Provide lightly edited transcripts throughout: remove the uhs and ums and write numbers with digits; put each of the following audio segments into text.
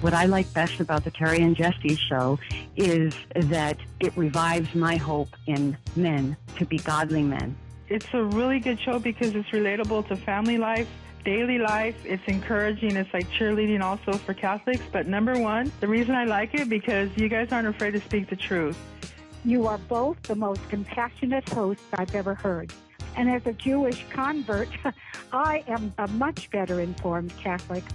What I like best about the Terry and Jesse show is that it revives my hope in men to be godly men. It's a really good show because it's relatable to family life, daily life. It's encouraging. It's like cheerleading also for Catholics. But number one, the reason I like it because you guys aren't afraid to speak the truth. You are both the most compassionate hosts I've ever heard. And as a Jewish convert, I am a much better informed Catholic.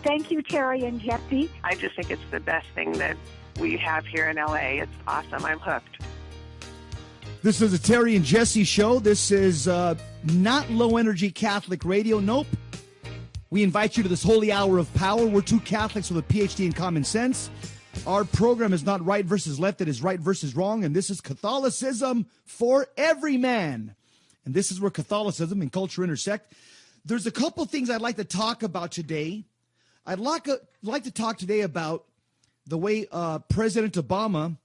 Thank you, Terry and Jesse. I just think it's the best thing that we have here in LA. It's awesome. I'm hooked. This is the Terry and Jesse show. This is not low-energy Catholic radio. Nope. We invite you to this holy hour of power. We're two Catholics with a PhD in common sense. Our program is not right versus left. It is right versus wrong. And this is Catholicism for every man. And this is where Catholicism and culture intersect. There's a couple things I'd like to talk about today. I'd like to talk today about the way President Obama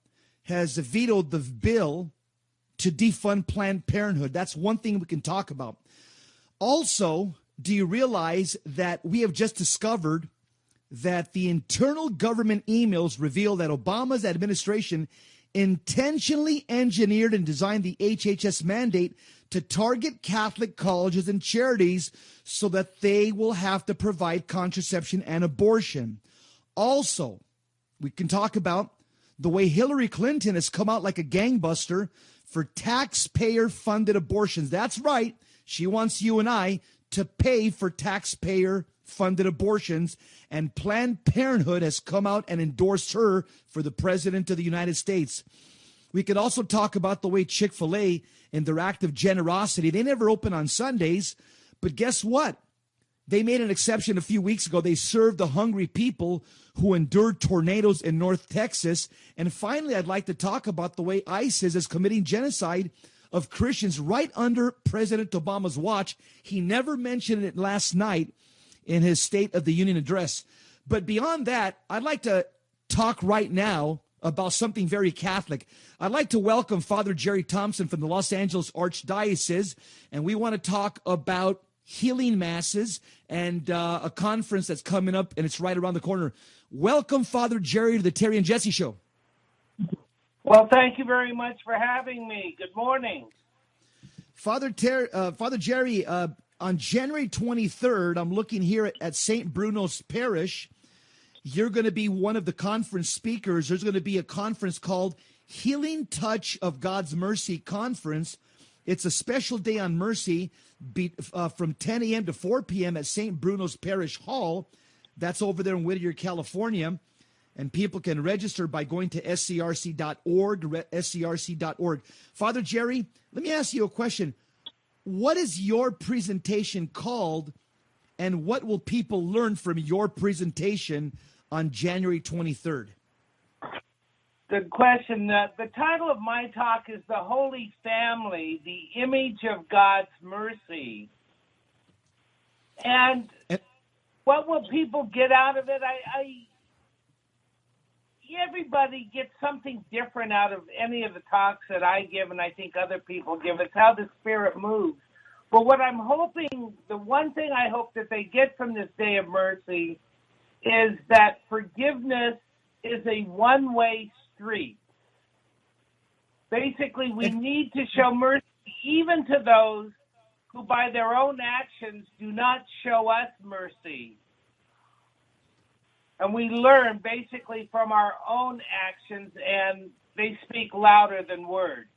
has vetoed the bill to defund Planned Parenthood. That's one thing we can talk about. Also, do you realize that we have just discovered that the internal government emails reveal that Obama's administration intentionally engineered and designed the HHS mandate to target Catholic colleges and charities so that they will have to provide contraception and abortion. Also, we can talk about the way Hillary Clinton has come out like a gangbuster for taxpayer-funded abortions. That's right. She wants you and I to pay for taxpayer-funded abortions, and Planned Parenthood has come out and endorsed her for the President of the United States. We could also talk about the way Chick-fil-A and their act of generosity, they never open on Sundays, but guess what? They made an exception a few weeks ago. They served the hungry people who endured tornadoes in North Texas. And finally, I'd like to talk about the way ISIS is committing genocide of Christians right under President Obama's watch. He never mentioned it last night in his State of the Union address. But beyond that, I'd like to talk right now about something very Catholic. I'd like to welcome Father Jerry Thompson from the Los Angeles Archdiocese, and we want to talk about healing masses and a conference that's coming up, and it's right around the corner. Welcome, Father Jerry, to the Terry and Jesse Show. Well, thank you very much for having me. Good morning. Father Jerry, on January 23rd, I'm looking here at St. Bruno's Parish. You're going to be one of the conference speakers. There's going to be a conference called Healing Touch of God's Mercy Conference. It's a special day on mercy from 10 a.m. to 4 p.m. at St. Bruno's Parish Hall. That's over there in Whittier, California. And people can register by going to scrc.org, scrc.org. Father Jerry, let me ask you a question. What is your presentation called, and what will people learn from your presentation on January 23rd? Good question. The title of my talk is The Holy Family, the Image of God's Mercy. And what will people get out of it? Everybody gets something different out of any of the talks that I give, and I think other people give. It's how the Spirit moves. But what I'm hoping, the one thing I hope that they get from this Day of Mercy is that forgiveness is a one-way street. Basically, we need to show mercy even to those who by their own actions do not show us mercy. And we learn basically from our own actions, and they speak louder than words.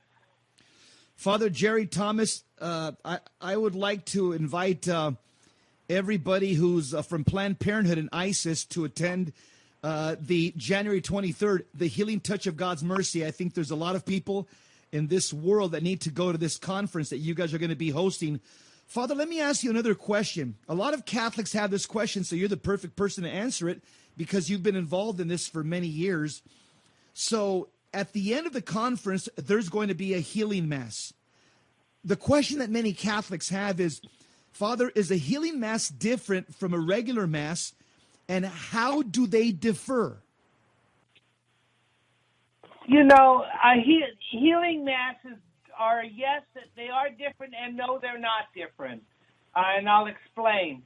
Father Jerry Thomas, I would like to invite everybody who's from Planned Parenthood and ISIS to attend the January 23rd, the Healing Touch of God's Mercy. I think there's a lot of people in this world that need to go to this conference that you guys are going to be hosting. Father, let me ask you another question. A lot of Catholics have this question, so you're the perfect person to answer it because you've been involved in this for many years. So at the end of the conference, there's going to be a healing mass. The question that many Catholics have is, Father, is a healing mass different from a regular mass, and how do they differ? You know, healing masses are, yes, they are different, and no, they're not different. And I'll explain.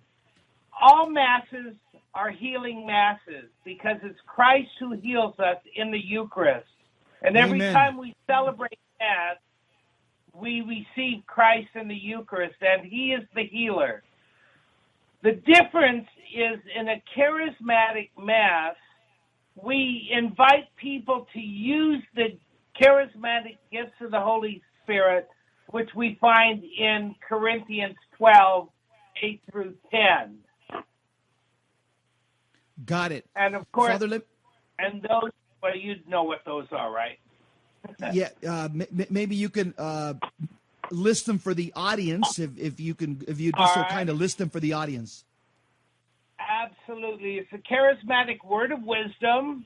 All masses our healing masses, because it's Christ who heals us in the Eucharist. And every Amen. time we celebrate Mass, we receive Christ in the Eucharist, and He is the healer. The difference is in a charismatic Mass, we invite people to use the charismatic gifts of the Holy Spirit, which we find in Corinthians 12, 8 through 10. Got it. And of course, Father, and those, well, you know what those are, right? yeah, maybe you can list them for the audience, if you just so right. kind of list them for the audience. Absolutely. It's a charismatic word of wisdom,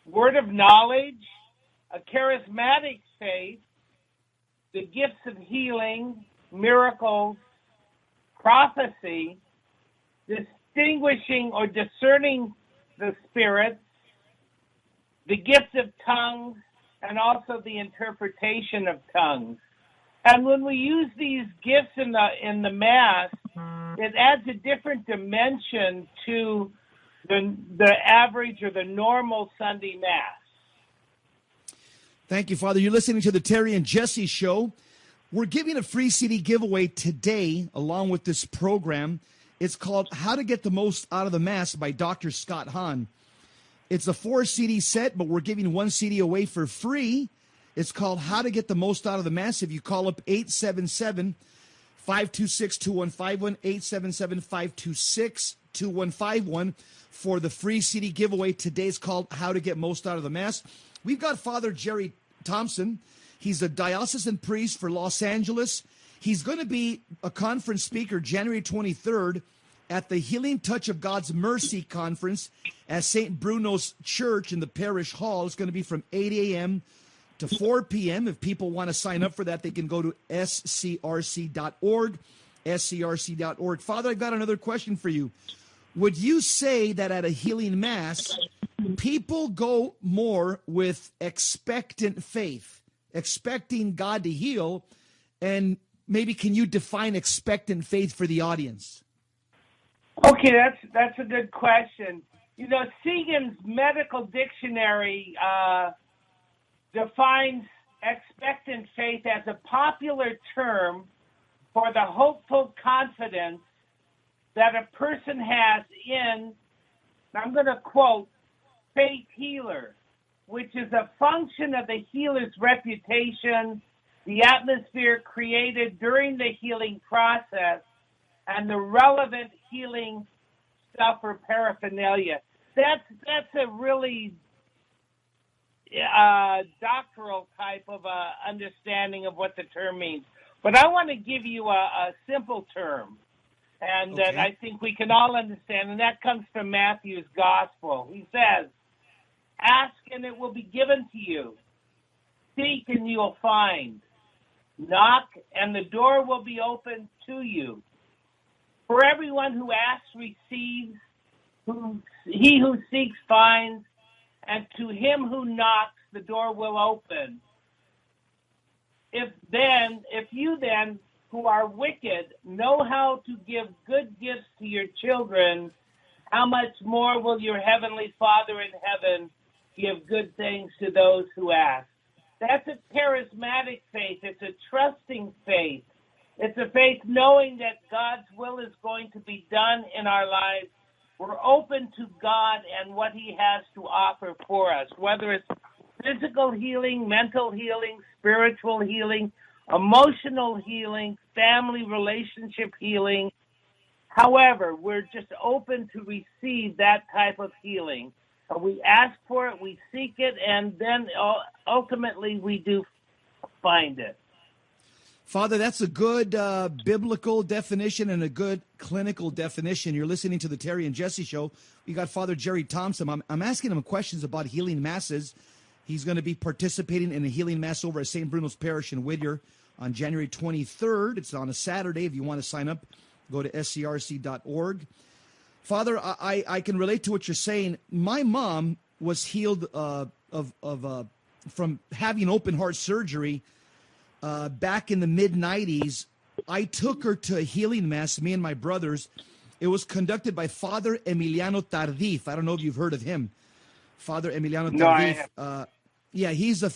word of knowledge, a charismatic faith, the gifts of healing, miracles, prophecy, distinguishing or discerning the spirits, the gift of tongues, and also the interpretation of tongues. And when we use these gifts in the Mass, it adds a different dimension to the average or the normal Sunday Mass. Thank you, Father. You're listening to the Terry and Jesse Show. We're giving a free CD giveaway today along with this program. It's called How to Get the Most Out of the Mass by Dr. Scott Hahn. It's a 4 CD set, but we're giving 1 CD away for free. It's called How to Get the Most Out of the Mass. If you call up 877-526-2151, 877-526-2151 for the free CD giveaway. Today's called How to Get Most Out of the Mass. We've got Father Jerry Thompson. He's a diocesan priest for Los Angeles. He's going to be a conference speaker January 23rd at the Healing Touch of God's Mercy Conference at St. Bruno's Church in the Parish Hall. It's going to be from 8 a.m. to 4 p.m. If people want to sign up for that, they can go to scrc.org, scrc.org. Father, I've got another question for you. Would you say that at a healing Mass, people go more with expectant faith, expecting God to heal, and maybe can you define expectant faith for the audience? Okay, that's a good question. You know, Segan's medical dictionary defines expectant faith as a popular term for the hopeful confidence that a person has in, I'm going to quote, faith healer, which is a function of the healer's reputation, the atmosphere created during the healing process, and the relevant healing stuff or paraphernalia. That's a really doctoral type of understanding of what the term means. But I want to give you a simple term, and that I think we can all understand, and that comes from Matthew's Gospel. He says, "Ask and it will be given to you. Seek and you'll find. Knock and the door will be opened to you. For everyone who asks receives, he who seeks finds, and to him who knocks the door will open. If you then, who are wicked, know how to give good gifts to your children, how much more will your heavenly Father in heaven give good things to those who ask?" That's a charismatic faith. It's a trusting faith. It's a faith knowing that God's will is going to be done in our lives. We're open to God and what He has to offer for us, whether it's physical healing, mental healing, spiritual healing, emotional healing, family relationship healing. However, we're just open to receive that type of healing. We ask for it, we seek it, and then ultimately we do find it. Father, that's a good biblical definition and a good clinical definition. You're listening to the Terry and Jesse Show. We got Father Jerry Thompson. I'm asking him questions about healing masses. He's going to be participating in a healing mass over at St. Bruno's Parish in Whittier on January 23rd. It's on a Saturday. If you want to sign up, go to scrc.org. Father, I can relate to what you're saying. My mom was healed from having open heart surgery back in the mid-'90s. I took her to a healing mass, me and my brothers. It was conducted by Father Emiliano Tardif. I don't know if you've heard of him. Father Emiliano Tardif. Yeah, he's a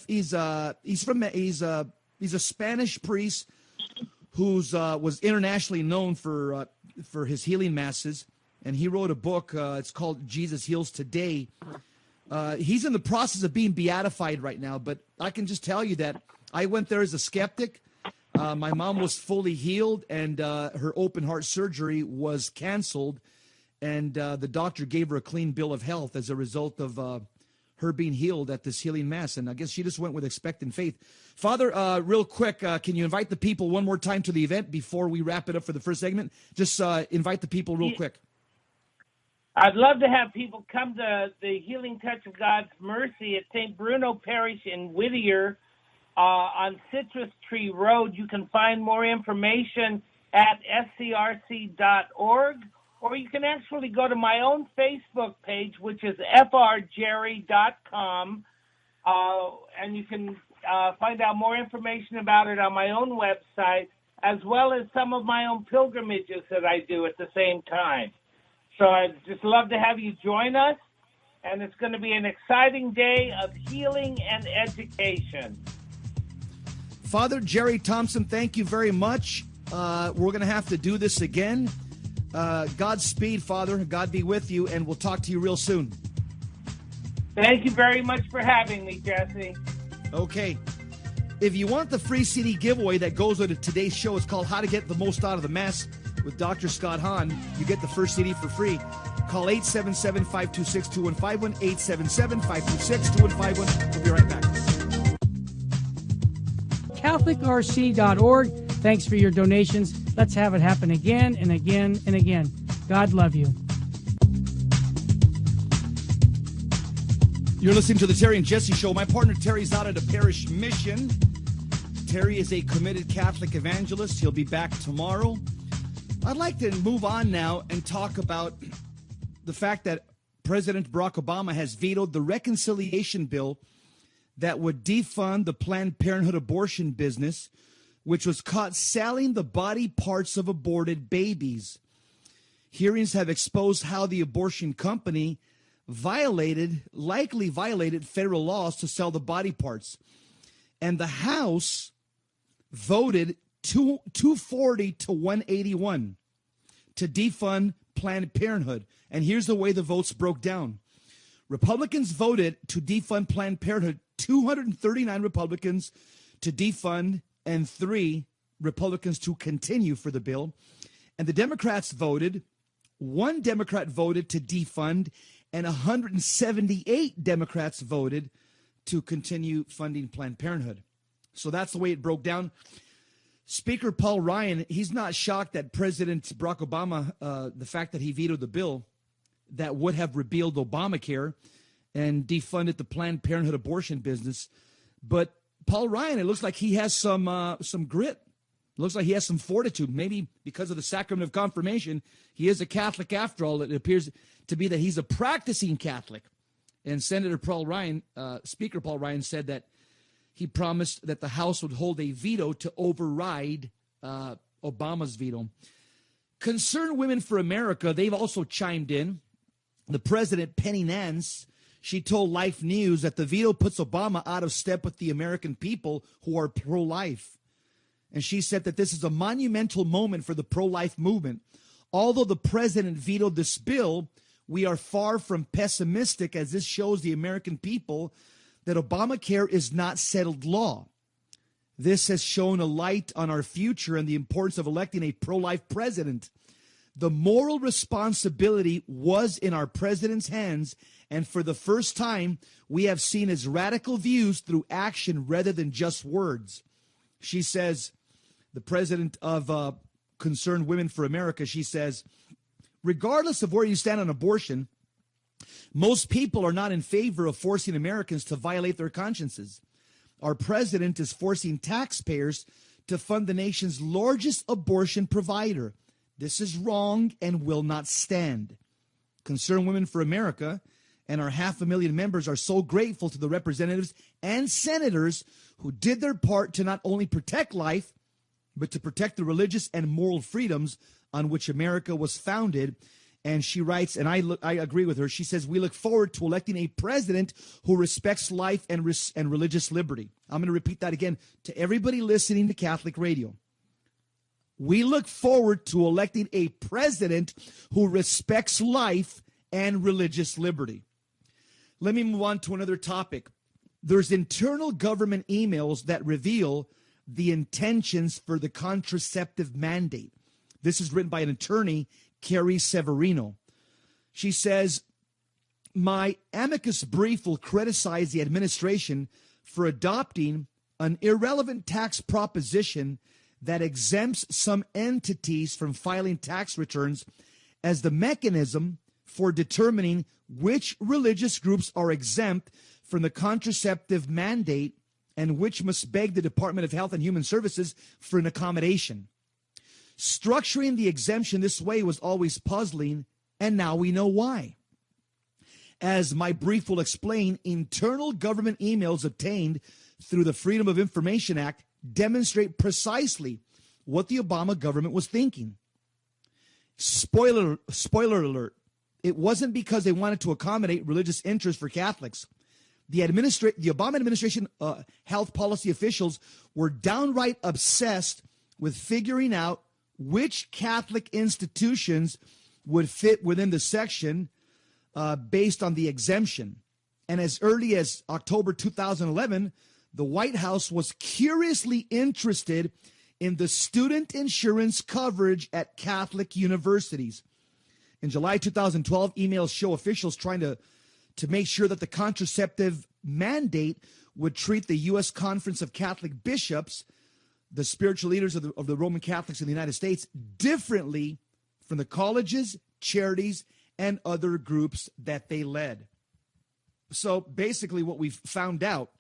Spanish priest who's was internationally known for his healing masses, and he wrote a book. It's called Jesus Heals Today. He's in the process of being beatified right now, but I can just tell you that I went there as a skeptic. My mom was fully healed, and her open heart surgery was canceled, and the doctor gave her a clean bill of health as a result of her being healed at this healing mass. And I guess she just went with expectant faith. Father, real quick, can you invite the people one more time to the event before we wrap it up for the first segment? Just invite the people real quick. I'd love to have people come to the Healing Touch of God's Mercy at St. Bruno Parish in Whittier on Citrus Tree Road. You can find more information at scrc.org, or you can actually go to my own Facebook page, which is frjerry.com, and you can find out more information about it on my own website, as well as some of my own pilgrimages that I do at the same time. So I'd just love to have you join us, and it's going to be an exciting day of healing and education. Father Jerry Thompson, thank you very much. We're going to have to do this again. Godspeed, Father. God be with you, and we'll talk to you real soon. Thank you very much for having me, Jesse. Okay. If you want the free CD giveaway that goes with today's show, it's called How to Get the Most Out of the Mass with Dr. Scott Hahn. You get the first CD for free. Call 877-526-2151, 877-526-2151. We'll be right back. CatholicRC.org. Thanks for your donations. Let's have it happen again and again and again. God love you. You're listening to the Terry and Jesse Show. My partner Terry's out at a parish mission. Terry is a committed Catholic evangelist. He'll be back tomorrow. I'd like to move on now and talk about the fact that President Barack Obama has vetoed the reconciliation bill that would defund the Planned Parenthood abortion business, which was caught selling the body parts of aborted babies. Hearings have exposed how the abortion company likely violated federal laws to sell the body parts. And the House voted 240 to 181 to defund Planned Parenthood. And here's the way the votes broke down. Republicans voted to defund Planned Parenthood, 239 Republicans to defund, and 3 Republicans to continue for the bill. And the Democrats voted, 1 Democrat voted to defund, and 178 Democrats voted to continue funding Planned Parenthood. So that's the way it broke down. Speaker Paul Ryan, he's not shocked that President Barack Obama, the fact that he vetoed the bill that would have repealed Obamacare and defunded the Planned Parenthood abortion business. But Paul Ryan, it looks like he has some grit. It looks like he has some fortitude, maybe because of the sacrament of confirmation. He is a Catholic after all. It appears to be that he's a practicing Catholic. And Senator Paul Ryan, Speaker Paul Ryan, said that he promised that the House would hold a veto to override Obama's veto. Concerned Women for America, they've also chimed in. The president, Penny Nance, she told Life News that the veto puts Obama out of step with the American people who are pro-life. And she said that this is a monumental moment for the pro-life movement. Although the president vetoed this bill, we are far from pessimistic, as this shows the American people that Obamacare is not settled law. This has shown a light on our future and the importance of electing a pro-life president. The moral responsibility was in our president's hands, and for the first time, we have seen his radical views through action rather than just words. She says, the president of Concerned Women for America, she says, regardless of where you stand on abortion, most people are not in favor of forcing Americans to violate their consciences. Our president is forcing taxpayers to fund the nation's largest abortion provider. This is wrong and will not stand. Concerned Women for America and our 500,000 members are so grateful to the representatives and senators who did their part to not only protect life, but to protect the religious and moral freedoms on which America was founded. And she writes, and I agree with her. She says, we look forward to electing a president who respects life and religious liberty. I'm going to repeat that again to everybody listening to Catholic radio. We look forward to electing a president who respects life and religious liberty. Let me move on to another topic. There's internal government emails that reveal the intentions for the contraceptive mandate. This is written by an attorney, Carrie Severino. She says, my amicus brief will criticize the administration for adopting an irrelevant tax proposition that exempts some entities from filing tax returns as the mechanism for determining which religious groups are exempt from the contraceptive mandate and which must beg the Department of Health and Human Services for an accommodation. Structuring the exemption this way was always puzzling, and now we know why. As my brief will explain, internal government emails obtained through the Freedom of Information Act demonstrate precisely what the Obama government was thinking. Spoiler alert, it wasn't because they wanted to accommodate religious interests for Catholics. The Obama administration health policy officials were downright obsessed with figuring out which Catholic institutions would fit within the section based on the exemption. And as early as October 2011, the White House was curiously interested in the student insurance coverage at Catholic universities. In July 2012, emails show officials trying to make sure that the contraceptive mandate would treat the U.S. Conference of Catholic Bishops, the spiritual leaders of the Roman Catholics in the United States, differently from the colleges, charities, and other groups that they led. So basically what we've found out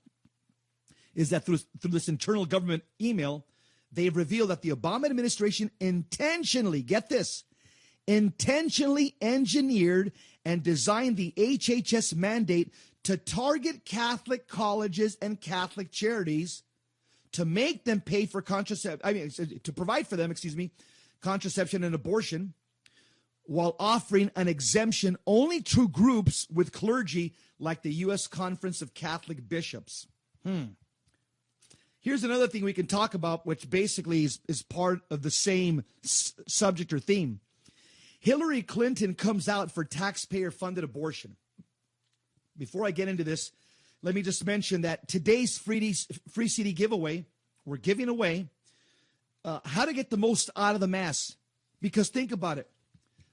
is that through this internal government email, they've revealed that the Obama administration intentionally, get this, intentionally engineered and designed the HHS mandate to target Catholic colleges and Catholic charities to make them pay for to provide for them, contraception and abortion, while offering an exemption only to groups with clergy like the U.S. Conference of Catholic Bishops. Here's another thing we can talk about, which basically is part of the same subject or theme. Hillary Clinton comes out for taxpayer-funded abortion. Before I get into this, let me just mention that today's free CD giveaway, we're giving away how to get the most out of the Mass. Because think about it.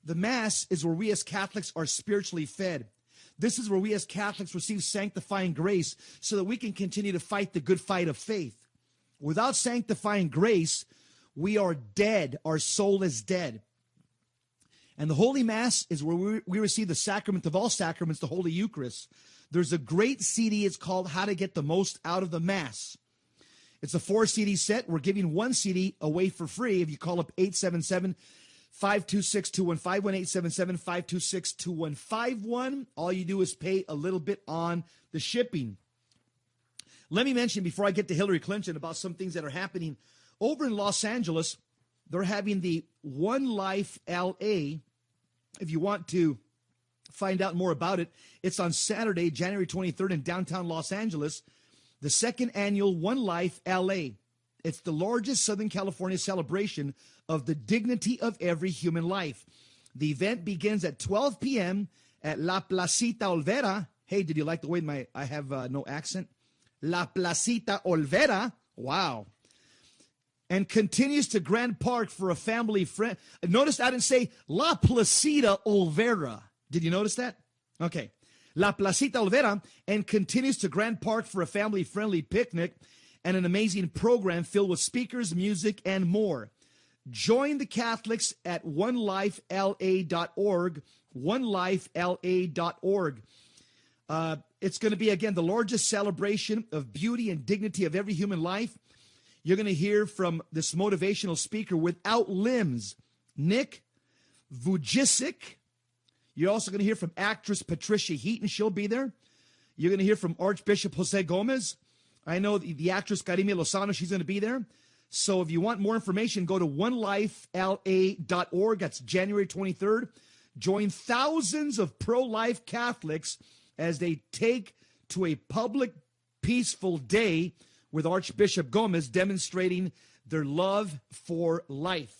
The Mass is where we as Catholics are spiritually fed. This is where we as Catholics receive sanctifying grace so that we can continue to fight the good fight of faith. Without sanctifying grace, we are dead. Our soul is dead. And the Holy Mass is where we receive the sacrament of all sacraments, the Holy Eucharist. There's a great CD. It's called How to Get the Most Out of the Mass. It's a 4-CD set. We're giving one CD away for free if you call up 877-526-2151, 1-877-526-2151. All you do is pay a little bit on the shipping. Let me mention before I get to Hillary Clinton about some things that are happening over in Los Angeles. They're having the One Life LA. If you want to find out more about it, it's on Saturday, January 23rd in downtown Los Angeles, the second annual One Life LA. It's the largest Southern California celebration of the dignity of every human life. The event begins at 12 p.m. at La Placita Olvera. Hey, did you like the way I have no accent? La Placita Olvera. Wow. And continues to Grand Park for a family friend. Notice I didn't say La Placita Olvera. Did you notice that? Okay. La Placita Olvera, and continues to Grand Park for a family-friendly picnic and an amazing program filled with speakers, music, and more. Join the Catholics at onelifela.org, onelifela.org. It's going to be, again, the largest celebration of beauty and dignity of every human life. You're going to hear from this motivational speaker without limbs, Nick Vujicic. You're also going to hear from actress Patricia Heaton. She'll be there. You're going to hear from Archbishop Jose Gomez. I know the actress Karime Lozano, she's going to be there. So if you want more information, go to onelifela.org. That's January 23rd. Join thousands of pro-life Catholics as they take to a public, peaceful day with Archbishop Gomez, demonstrating their love for life.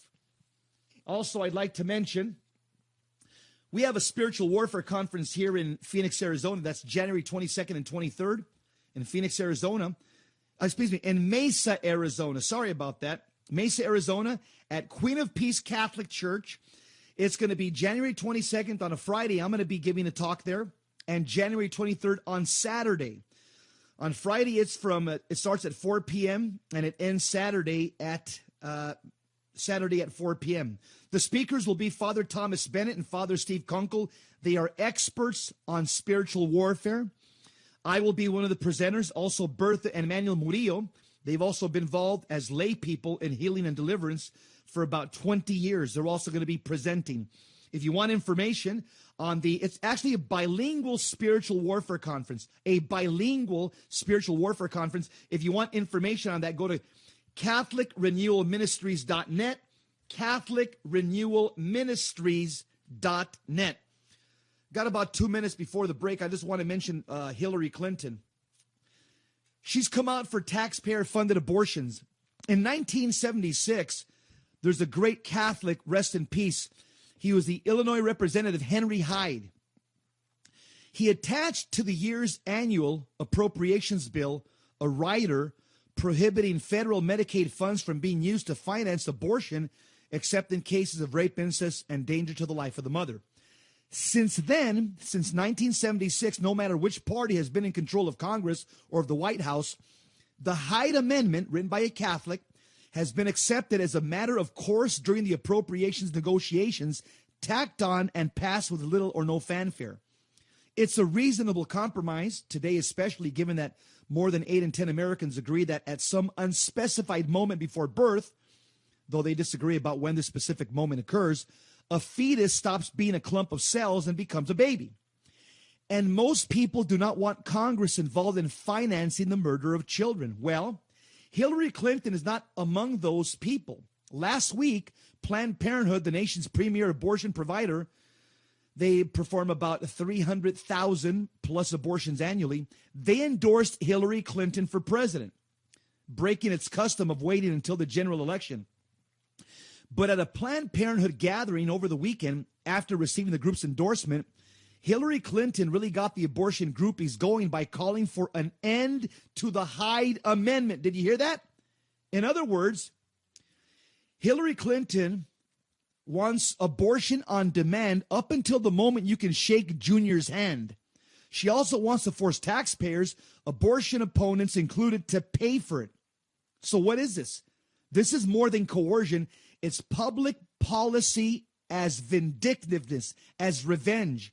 Also, I'd like to mention, we have a spiritual warfare conference here in Phoenix, Arizona. That's January 22nd and 23rd in Phoenix, Arizona. In Mesa, Arizona. Sorry about that. Mesa, Arizona at Queen of Peace Catholic Church. It's going to be January 22nd on a Friday. I'm going to be giving a talk there. And January 23rd on Saturday. On Friday, it starts at 4 p.m. and it ends Saturday at 4 p.m. The speakers will be Father Thomas Bennett and Father Steve Kunkel. They are experts on spiritual warfare. I will be one of the presenters. Also, Bertha and Manuel Murillo. They've also been involved as lay people in healing and deliverance for about 20 years. They're also going to be presenting. If you want information on it's actually a bilingual spiritual warfare conference. A bilingual spiritual warfare conference. If you want information on that, go to CatholicRenewalMinistries.net. CatholicRenewalMinistries.net. Got about 2 minutes before the break. I just want to mention Hillary Clinton. She's come out for taxpayer-funded abortions. In 1976, there's a great Catholic, rest in peace. He was the Illinois Representative Henry Hyde. He attached to the year's annual appropriations bill a rider prohibiting federal Medicaid funds from being used to finance abortion, except in cases of rape, incest, and danger to the life of the mother. Since then, since 1976, no matter which party has been in control of Congress or of the White House, the Hyde Amendment, written by a Catholic, has been accepted as a matter of course during the appropriations negotiations, tacked on and passed with little or no fanfare. It's a reasonable compromise today, especially given that more than 8 in 10 Americans agree that at some unspecified moment before birth, though they disagree about when the specific moment occurs, a fetus stops being a clump of cells and becomes a baby. And most people do not want Congress involved in financing the murder of children. Well, Hillary Clinton is not among those people. Last week, Planned Parenthood, the nation's premier abortion provider, they perform about 300,000 plus abortions annually. They endorsed Hillary Clinton for president, breaking its custom of waiting until the general election. But at a Planned Parenthood gathering over the weekend, after receiving the group's endorsement, Hillary Clinton really got the abortion groupies going by calling for an end to the Hyde Amendment. Did you hear that? In other words, Hillary Clinton wants abortion on demand up until the moment you can shake Junior's hand. She also wants to force taxpayers, abortion opponents included, to pay for it. So what is this? This is more than coercion. It's public policy as vindictiveness, as revenge.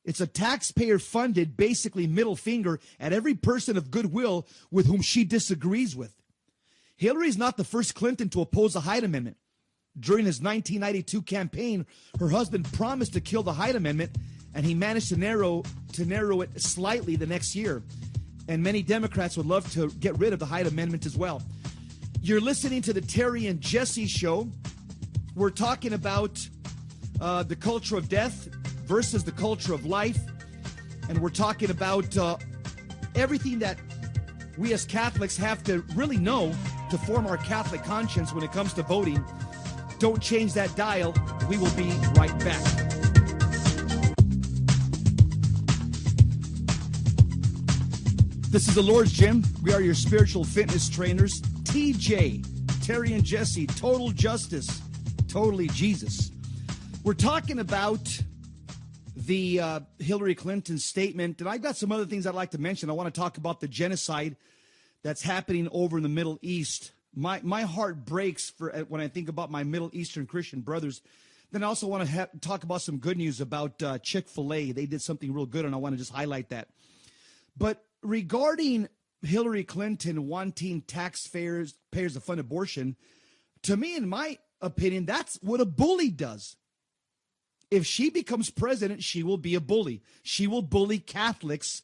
It's a taxpayer-funded, basically middle finger at every person of goodwill with whom she disagrees with. Hillary's not the first Clinton to oppose the Hyde Amendment. During his 1992 campaign, her husband promised to kill the Hyde Amendment, and he managed to narrow it slightly the next year. And many Democrats would love to get rid of the Hyde Amendment as well. You're listening to the Terry and Jesse Show. We're talking about the culture of death versus the culture of life. And we're talking about everything that we as Catholics have to really know to form our Catholic conscience when it comes to voting. Don't change that dial. We will be right back. This is the Lord's Gym. We are your spiritual fitness trainers. TJ, Terry and Jesse, total justice, totally Jesus. We're talking about the Hillary Clinton statement, and I've got some other things I'd like to mention. I want to talk about the genocide that's happening over in the Middle East. My heart breaks when I think about my Middle Eastern Christian brothers. Then I also want to talk about some good news about Chick-fil-A. They did something real good, and I want to just highlight that. But regarding Hillary Clinton wanting taxpayers to fund abortion, to me, in my opinion, that's what a bully does. If she becomes president, she will be a bully. She will bully Catholics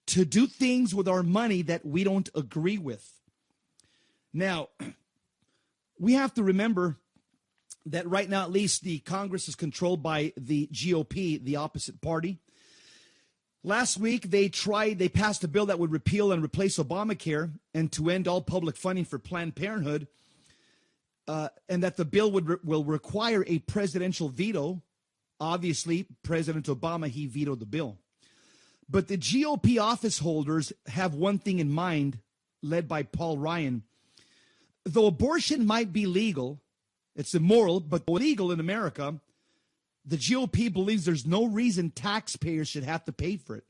to do things with our money that we don't agree with. Now, we have to remember that right now, at least, the Congress is controlled by the GOP, the opposite party. Last week, they passed a bill that would repeal and replace Obamacare and to end all public funding for Planned Parenthood, and that the bill will require a presidential veto. Obviously, President Obama, he vetoed the bill. But the GOP office holders have one thing in mind, led by Paul Ryan. Though abortion might be legal, it's immoral, but illegal in America, the GOP believes there's no reason taxpayers should have to pay for it.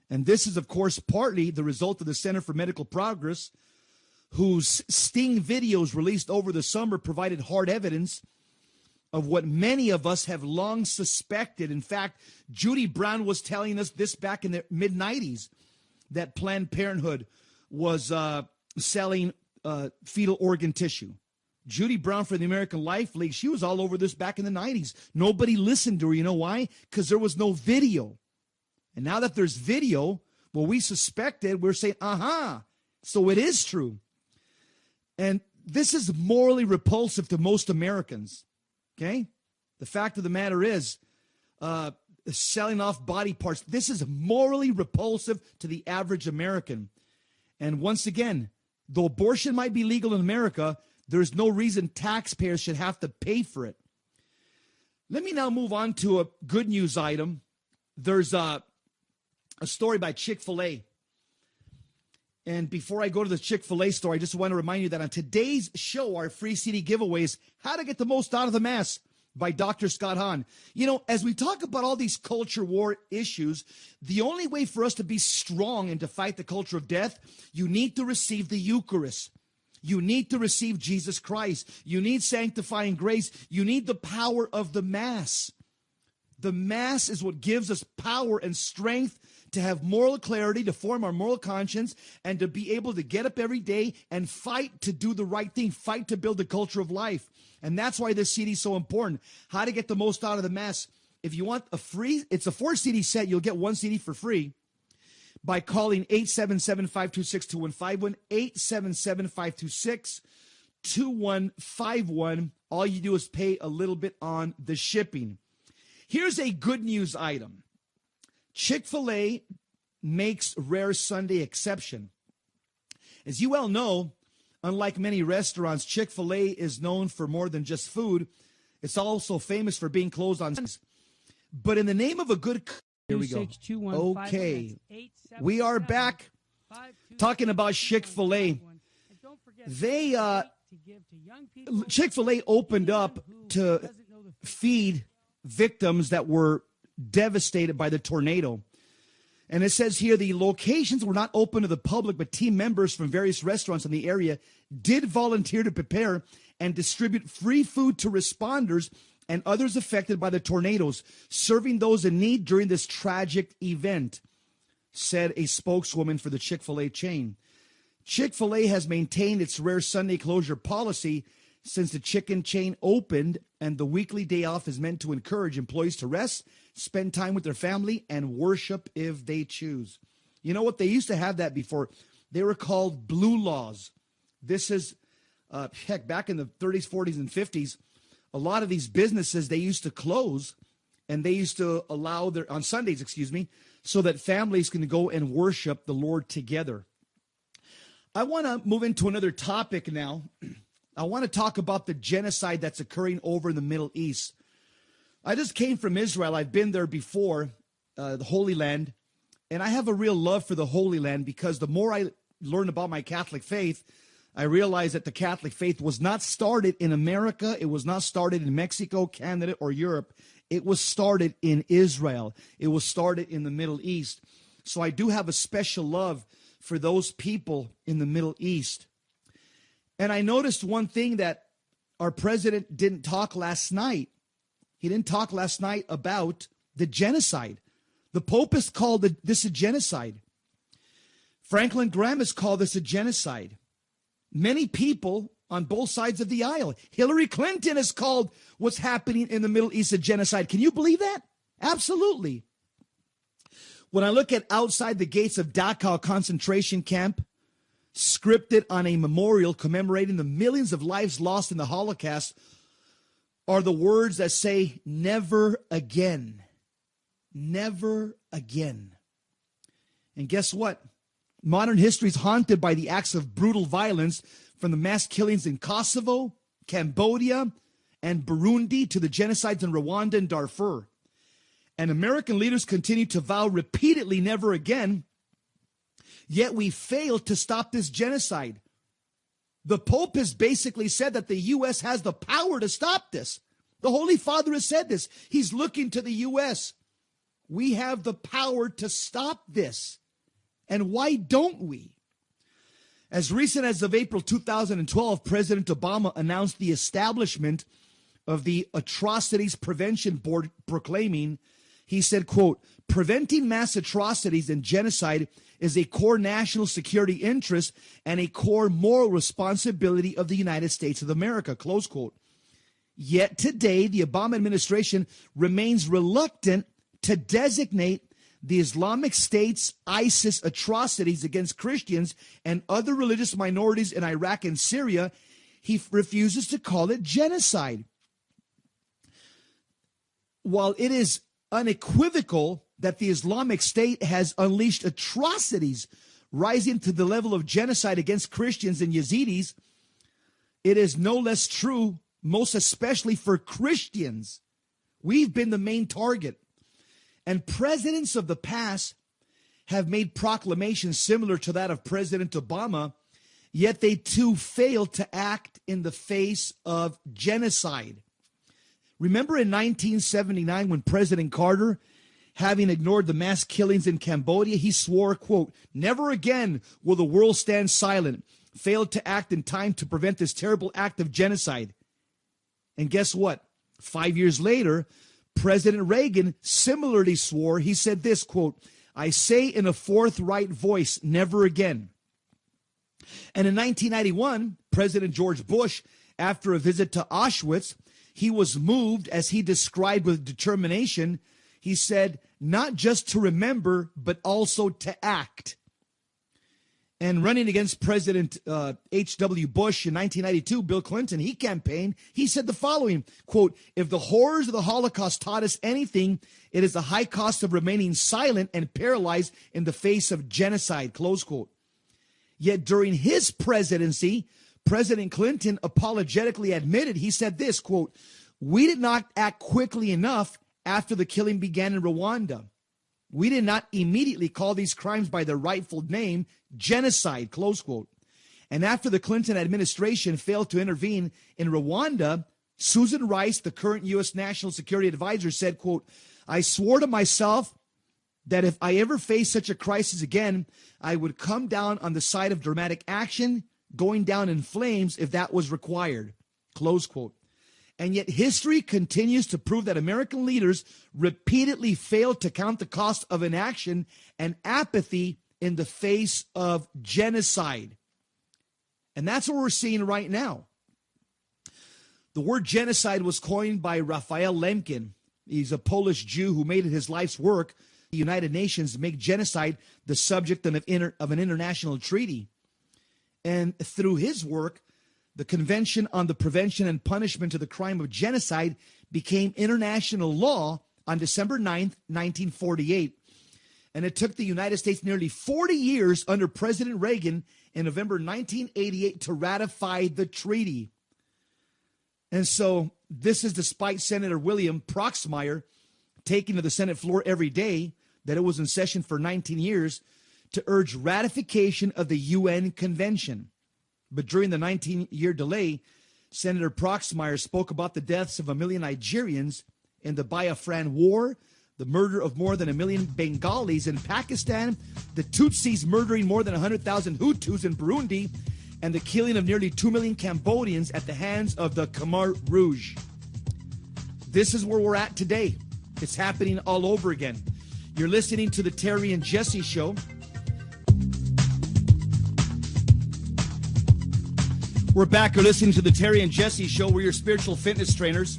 And this is, of course, partly the result of the Center for Medical Progress, whose sting videos released over the summer provided hard evidence of what many of us have long suspected. In fact, Judy Brown was telling us this back in the mid-'90s, that Planned Parenthood was selling fetal organ tissue. Judy Brown for the American Life League, she was all over this back in the 90s. Nobody listened to her. You know why? Because there was no video. And now that there's video, what we suspected, we're saying, so it is true. And this is morally repulsive to most Americans, okay? The fact of the matter is, selling off body parts, this is morally repulsive to the average American. And once again, though abortion might be legal in America, there's no reason taxpayers should have to pay for it. Let me now move on to a good news item. There's a story by Chick-fil-A. And before I go to the Chick-fil-A story, I just want to remind you that on today's show, our free CD giveaway is How to Get the Most Out of the Mass by Dr. Scott Hahn. You know, as we talk about all these culture war issues, the only way for us to be strong and to fight the culture of death, you need to receive the Eucharist. You need to receive Jesus Christ. You need sanctifying grace. You need the power of the Mass. The Mass is what gives us power and strength to have moral clarity, to form our moral conscience, and to be able to get up every day and fight to do the right thing, fight to build the culture of life. And that's why this CD is so important. How to get the most out of the Mass. If you want it's a 4 CD set. You'll get 1 CD for free by calling 877-526-2151, 877-526-2151. All you do is pay a little bit on the shipping. Here's a good news item. Chick-fil-A makes rare Sunday exception. As you well know, unlike many restaurants, Chick-fil-A is known for more than just food. It's also famous for being closed on Sundays. But in the name of a good... Here we go. Okay. We are back talking about Chick-fil-A. Chick-fil-A opened up to feed victims that were devastated by the tornado. And it says here the locations were not open to the public, but team members from various restaurants in the area did volunteer to prepare and distribute free food to responders and others affected by the tornadoes, serving those in need during this tragic event, said a spokeswoman for the Chick-fil-A chain. Chick-fil-A has maintained its rare Sunday closure policy since the chicken chain opened, and the weekly day off is meant to encourage employees to rest, spend time with their family, and worship if they choose. You know what? They used to have that before. They were called blue laws. This is, back in the 30s, 40s, and 50s, a lot of these businesses, they used to close, and they used to allow on Sundays, so that families can go and worship the Lord together. I want to move into another topic now. I want to talk about the genocide that's occurring over in the Middle East. I just came from Israel. I've been there before, the Holy Land, and I have a real love for the Holy Land because the more I learn about my Catholic faith, I realized that the Catholic faith was not started in America. It was not started in Mexico, Canada, or Europe. It was started in Israel. It was started in the Middle East. So I do have a special love for those people in the Middle East. And I noticed one thing that our president didn't talk last night. He didn't talk last night about the genocide. The Pope has called this a genocide. Franklin Graham has called this a genocide. Many people on both sides of the aisle. Hillary Clinton has called what's happening in the Middle East a genocide. Can you believe that? Absolutely. When I look at outside the gates of Dachau concentration camp, scripted on a memorial commemorating the millions of lives lost in the Holocaust, are the words that say, never again. Never again. And guess what? Modern history is haunted by the acts of brutal violence, from the mass killings in Kosovo, Cambodia, and Burundi to the genocides in Rwanda and Darfur. And American leaders continue to vow repeatedly never again, yet we fail to stop this genocide. The Pope has basically said that the U.S. has the power to stop this. The Holy Father has said this. He's looking to the U.S. We have the power to stop this. And why don't we? As recent as of April 2012, President Obama announced the establishment of the Atrocities Prevention Board, proclaiming, he said, quote, preventing mass atrocities and genocide is a core national security interest and a core moral responsibility of the United States of America, close quote. Yet today, the Obama administration remains reluctant to designate the Islamic State's ISIS atrocities against Christians and other religious minorities in Iraq and Syria. He refuses to call it genocide. While it is unequivocal that the Islamic State has unleashed atrocities rising to the level of genocide against Christians and Yazidis, it is no less true, most especially for Christians. We've been the main target. And presidents of the past have made proclamations similar to that of President Obama, yet they too failed to act in the face of genocide. Remember in 1979 when President Carter, having ignored the mass killings in Cambodia, he swore, quote, never again will the world stand silent, failed to act in time to prevent this terrible act of genocide. And guess what? 5 years later, President Reagan similarly swore. He said this, quote, I say in a forthright voice, never again. And in 1991, President George Bush, after a visit to Auschwitz, he was moved, as he described with determination. He said, not just to remember, but also to act. And running against President H.W. Bush in 1992, Bill Clinton, he campaigned. He said the following, quote, if the horrors of the Holocaust taught us anything, it is the high cost of remaining silent and paralyzed in the face of genocide, close quote. Yet during his presidency, President Clinton apologetically admitted, he said this, quote, we did not act quickly enough after the killing began in Rwanda. We did not immediately call these crimes by their rightful name, genocide, close quote. And after the Clinton administration failed to intervene in Rwanda, Susan Rice, the current U.S. National Security Advisor, said, quote, I swore to myself that if I ever face such a crisis again, I would come down on the side of dramatic action, going down in flames if that was required, close quote. And yet history continues to prove that American leaders repeatedly failed to count the cost of inaction and apathy in the face of genocide. And that's what we're seeing right now. The word genocide was coined by Raphael Lemkin. He's a Polish Jew who made it his life's work, the United Nations, to make genocide the subject of an international treaty. And through his work, the Convention on the Prevention and Punishment of the Crime of Genocide became international law on December 9th, 1948. And it took the United States nearly 40 years under President Reagan in November 1988 to ratify the treaty. And so this is despite Senator William Proxmire taking to the Senate floor every day, that it was in session for 19 years, to urge ratification of the UN Convention. But during the 19-year delay, Senator Proxmire spoke about the deaths of 1 million Nigerians in the Biafran War, the murder of more than 1 million Bengalis in Pakistan, the Tutsis murdering more than 100,000 Hutus in Burundi, and the killing of nearly 2 million Cambodians at the hands of the Khmer Rouge. This is where we're at today. It's happening all over again. You're listening to the Terry and Jesse Show. We're back. You're listening to the Terry and Jesse Show. We're your spiritual fitness trainers.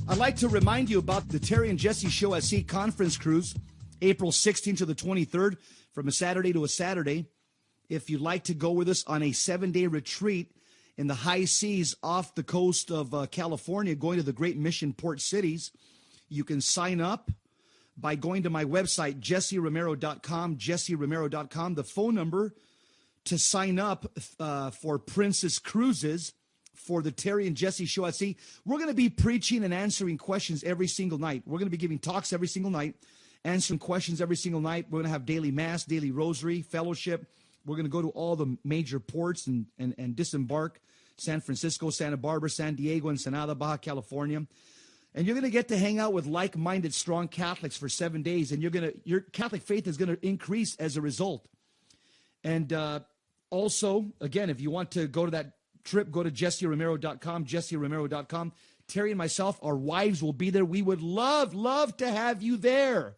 I'd like to remind you about the Terry and Jesse Show at Sea Conference Cruise, April 16th to the 23rd, from a Saturday to a Saturday. if you'd like to go with us on a 7-day retreat in the high seas off the coast of California, going to the great mission port cities, you can sign up by going to my website, jesseromero.com, jesseromero.com. The phone number to sign up for Princess Cruises for the Terry and Jesse Show at Sea. We're going to be preaching and answering questions every single night. We're going to be giving talks every single night, answering questions every single night. We're going to have daily mass, daily rosary, fellowship. We're going to go to all the major ports and disembark: San Francisco, Santa Barbara, San Diego, Ensenada, Baja California. And you're going to get to hang out with like-minded, strong Catholics for 7 days, and your Catholic faith is going to increase as a result. And also, again, if you want to go to that trip, go to jesseromero.com, jesseromero.com. Terry and myself, our wives will be there. We would love to have you there.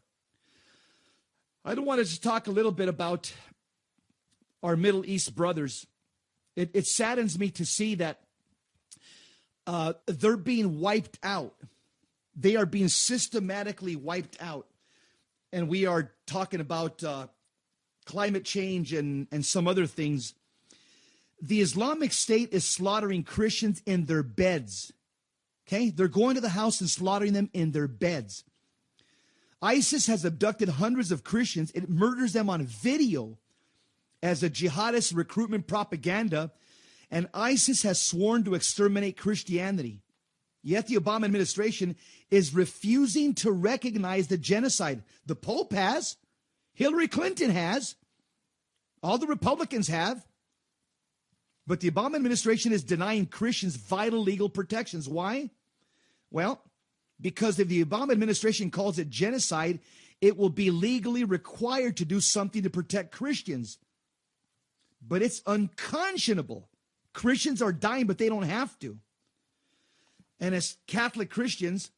I do want to just talk a little bit about our Middle East brothers. It saddens me to see that they're being wiped out. They are being systematically wiped out. And we are talking about climate change and some other things. The Islamic State is slaughtering Christians in their beds. Okay? They're going to the house and slaughtering them in their beds. ISIS has abducted hundreds of Christians. It murders them on video as a jihadist recruitment propaganda, and ISIS has sworn to exterminate Christianity. Yet the Obama administration is refusing to recognize the genocide. The Pope has. Hillary Clinton has. All the Republicans have. But the Obama administration is denying Christians vital legal protections. Why? Well, because if the Obama administration calls it genocide, it will be legally required to do something to protect Christians. But it's unconscionable. Christians are dying, but they don't have to. And as Catholic Christians,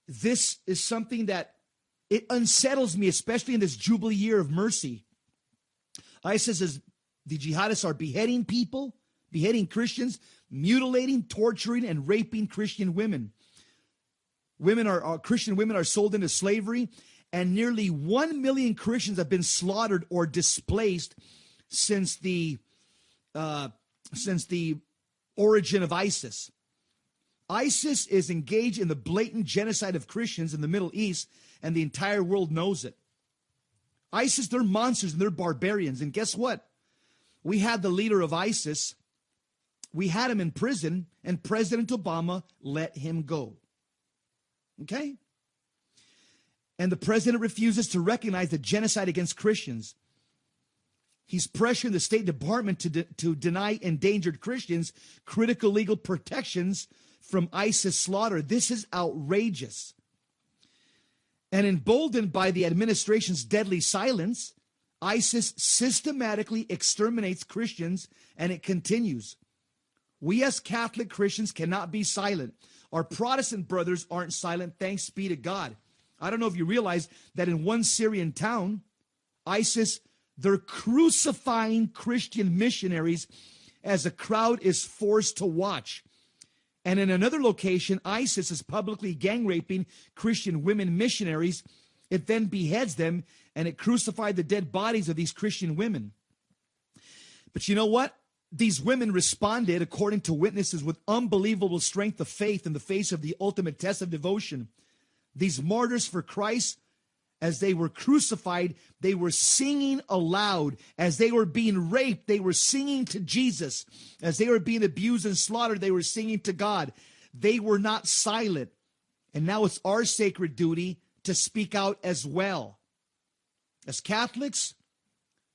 this is something that it unsettles me, especially in this Jubilee year of mercy. ISIS is, the jihadists are beheading people, beheading Christians, mutilating, torturing, and raping Christian women. Christian women are sold into slavery, and nearly 1 million Christians have been slaughtered or displaced since the origin of ISIS. ISIS is engaged in the blatant genocide of Christians in the Middle East, and the entire world knows it. ISIS, they're monsters and they're barbarians. And guess what? We had the leader of ISIS. We had him in prison, and President Obama let him go. Okay? And the president refuses to recognize the genocide against Christians. He's pressuring the State Department to deny endangered Christians critical legal protections from ISIS slaughter. This is outrageous. And emboldened by the administration's deadly silence, ISIS systematically exterminates Christians, and it continues. We as Catholic Christians cannot be silent. Our Protestant brothers aren't silent, thanks be to God. I don't know if you realize that in one Syrian town, ISIS, they're crucifying Christian missionaries as a crowd is forced to watch. And in another location, ISIS is publicly gang raping Christian women missionaries. It then beheads them, and it crucified the dead bodies of these Christian women. But you know what? These women responded, according to witnesses, with unbelievable strength of faith in the face of the ultimate test of devotion. These martyrs for Christ, as they were crucified, they were singing aloud. As they were being raped, they were singing to Jesus. As they were being abused and slaughtered, they were singing to God. They were not silent. And now it's our sacred duty to speak out as well. As Catholics,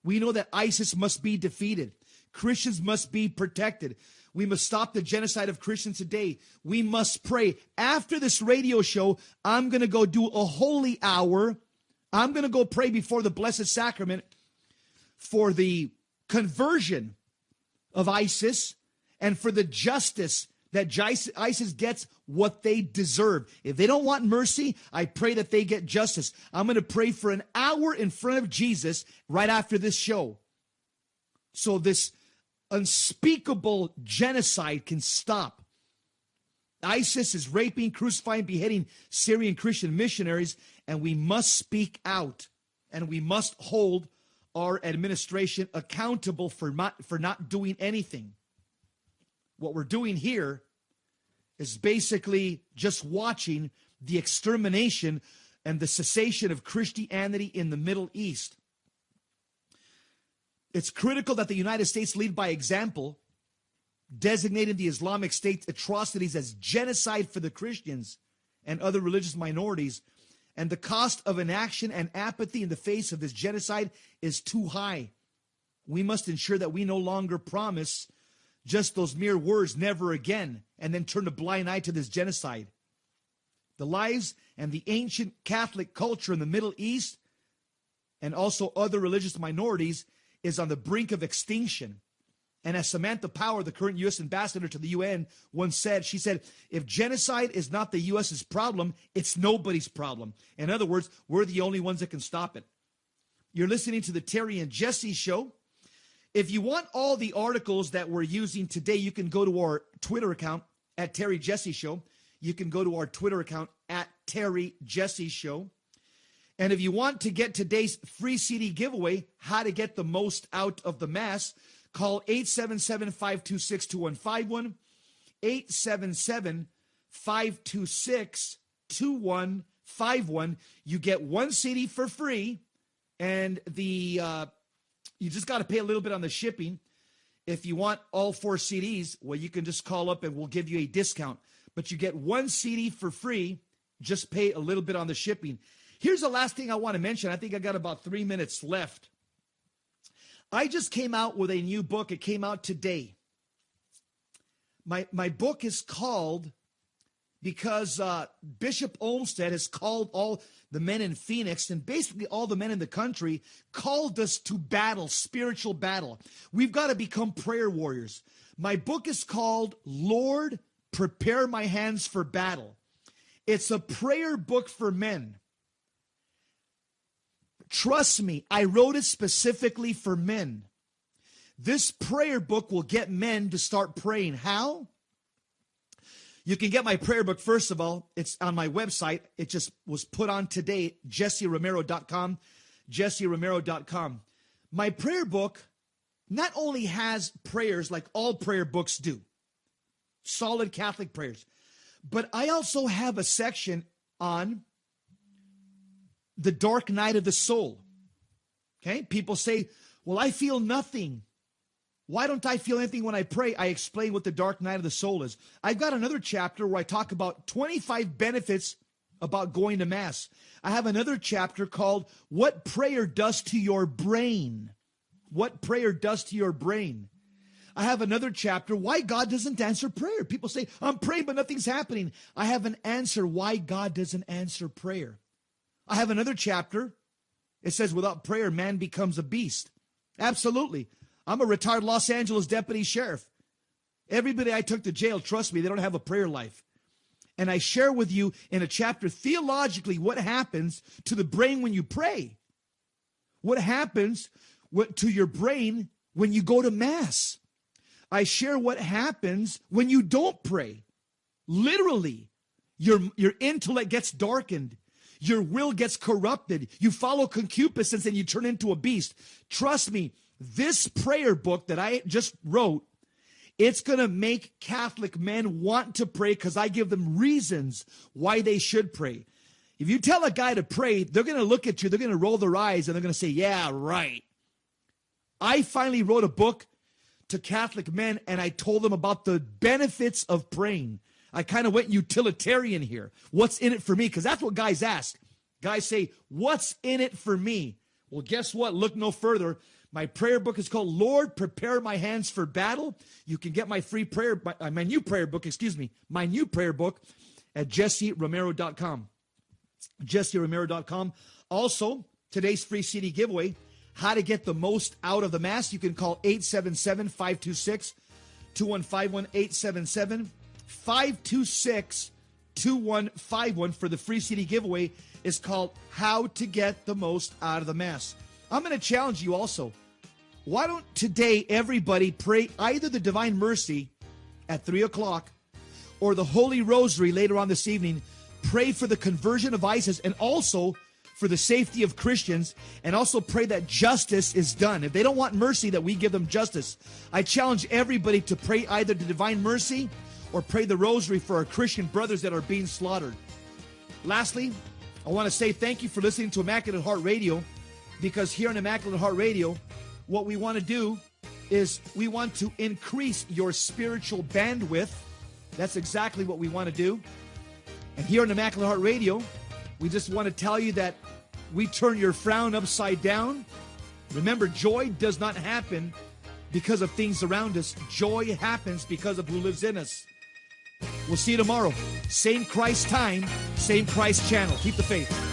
we know that ISIS must be defeated. Christians must be protected. We must stop the genocide of Christians today. We must pray. After this radio show, I'm going to go do a holy hour. I'm going to go pray before the Blessed Sacrament for the conversion of ISIS and for the justice that ISIS gets what they deserve. If they don't want mercy, I pray that they get justice. I'm going to pray for an hour in front of Jesus right after this show, so this unspeakable genocide can stop. ISIS is raping, crucifying, beheading Syrian Christian missionaries, and we must speak out, and we must hold our administration accountable for not doing anything. What we're doing here is basically just watching the extermination and the cessation of Christianity in the Middle East. It's critical that the United States lead by example, designating the Islamic State's atrocities as genocide for the Christians and other religious minorities. And the cost of inaction and apathy in the face of this genocide is too high. We must ensure that we no longer promise just those mere words, never again, and then turn a blind eye to this genocide. The lives and the ancient Catholic culture in the Middle East and also other religious minorities is on the brink of extinction. And as Samantha Power, the current U.S. ambassador to the UN, once said, she said, if genocide is not the U.S.'s problem, it's nobody's problem. In other words, we're the only ones that can stop it. You're listening to the Terry and Jesse Show. If you want all the articles that we're using today, you can go to our Twitter account at Terry Jesse Show. You can go to our Twitter account at Terry Jesse Show. And if you want to get today's free CD giveaway, How to Get the Most Out of the Mass, call 877-526-2151, 877-526-2151. You get one CD for free, and you just got to pay a little bit on the shipping. If you want all 4 CDs, well, you can just call up and we'll give you a discount. But you get one CD for free, just pay a little bit on the shipping. Here's the last thing I want to mention. I think I got about 3 minutes left. I just came out with a new book. It came out today. My book is called, because Bishop Olmsted has called all the men in Phoenix and basically all the men in the country, called us to battle, spiritual battle. We've got to become prayer warriors. My book is called Lord, Prepare My Hands for Battle. It's a prayer book for men. Trust me, I wrote it specifically for men. This prayer book will get men to start praying. How? You can get my prayer book, first of all. It's on my website. It just was put on today, jesseromero.com, jesseromero.com. My prayer book not only has prayers like all prayer books do, solid Catholic prayers, but I also have a section on the dark night of the soul. Okay? People say, well, I feel nothing. Why don't I feel anything when I pray? I explain what the dark night of the soul is. I've got another chapter where I talk about 25 benefits about going to Mass. I have another chapter called What Prayer Does to Your Brain. What prayer does to your brain. I have another chapter, Why God Doesn't Answer Prayer. People say, I'm praying, but nothing's happening. I have an answer why God doesn't answer prayer. I have another chapter. It says, without prayer, man becomes a beast. Absolutely. I'm a retired Los Angeles deputy sheriff. Everybody I took to jail, trust me, they don't have a prayer life. And I share with you in a chapter, theologically, what happens to the brain when you pray. What happens to your brain when you go to Mass. I share what happens when you don't pray. Literally, your intellect gets darkened. Your will gets corrupted. You follow concupiscence and you turn into a beast. Trust me, this prayer book that I just wrote, it's going to make Catholic men want to pray because I give them reasons why they should pray. If you tell a guy to pray, they're going to look at you, they're going to roll their eyes, and they're going to say, yeah, right. I finally wrote a book to Catholic men, and I told them about the benefits of praying. I kind of went utilitarian here. What's in it for me? Because that's what guys ask. Guys say, what's in it for me? Well, guess what? Look no further. My prayer book is called Lord, Prepare My Hands for Battle. You can get my free prayer, my new prayer book at jesseromero.com. jesseromero.com. Also, today's free CD giveaway, How to Get the Most Out of the Mass. You can call 877-526-2151, 877-526-2151 for the free CD giveaway. Is called How to Get the Most Out of the Mass. I'm going to challenge you also. Why don't today everybody pray either the Divine Mercy at 3 o'clock or the Holy Rosary later on this evening. Pray for the conversion of ISIS and also for the safety of Christians, and also pray that justice is done. If they don't want mercy, that we give them justice. I challenge everybody to pray either the divine mercy or pray the rosary for our Christian brothers that are being slaughtered. Lastly, I want to say thank you for listening to Immaculate Heart Radio, because here on Immaculate Heart Radio, what we want to do is we want to increase your spiritual bandwidth. That's exactly what we want to do. And here on Immaculate Heart Radio, we just want to tell you that we turn your frown upside down. Remember, joy does not happen because of things around us. Joy happens because of who lives in us. We'll see you tomorrow. Same Christ time, same Christ channel. Keep the faith.